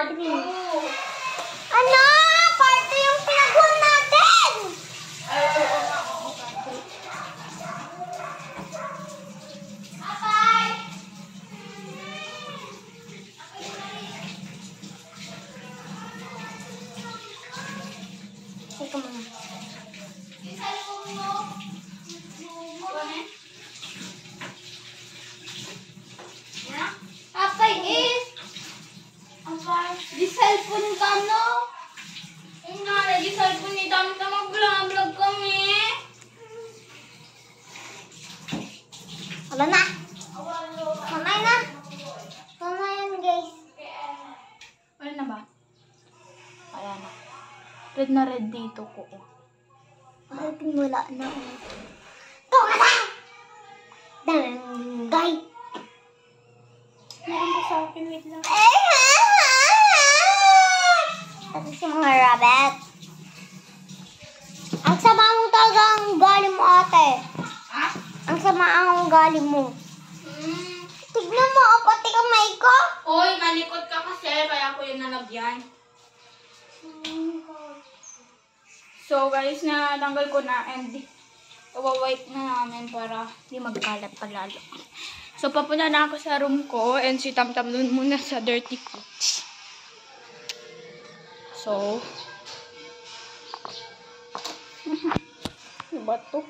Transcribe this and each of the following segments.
Part 2. Ano? Part 2 yung pinagawa natin! Ay, oo nga. Bye-bye! Teka muna. Apay is di cellphone ka, no? Yung nga, di cellphone ni Tamta mag-vlog kami. Wala na. Mamay na. Mamay yan, guys. Wala na ba? Ayan na. Red na red dito ko. Ay, wala na. Ito ka na! Danday! Meron ba sa akin? Wait lang. Ito si mga rabbit. Ang sama mo talaga ang ugali mo, ate. Ha? Ang sama ang ugali mo. Tignan mo, pati kamay ko. Oy, malikot ka kasi. Kaya ako yung nalagyan. So guys, natanggal ko na and wipe na namin para di magkalat pa lalo. So papunta na ako sa room ko and si Tamtam dun muna sa dirty clothes. So, ano ba to?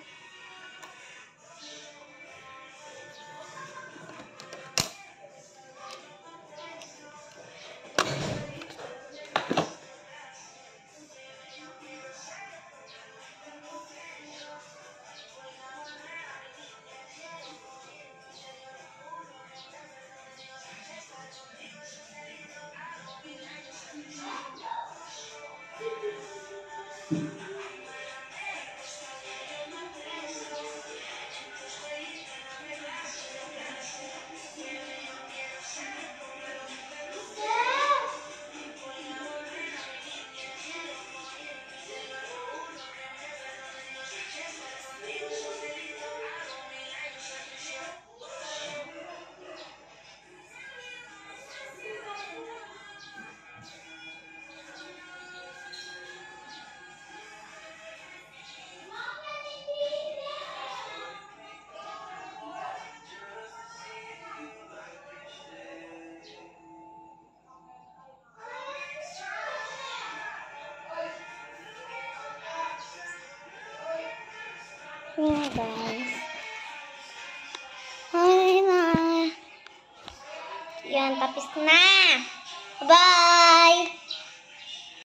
Yeah, guys. Ay na. Yan, tapos na.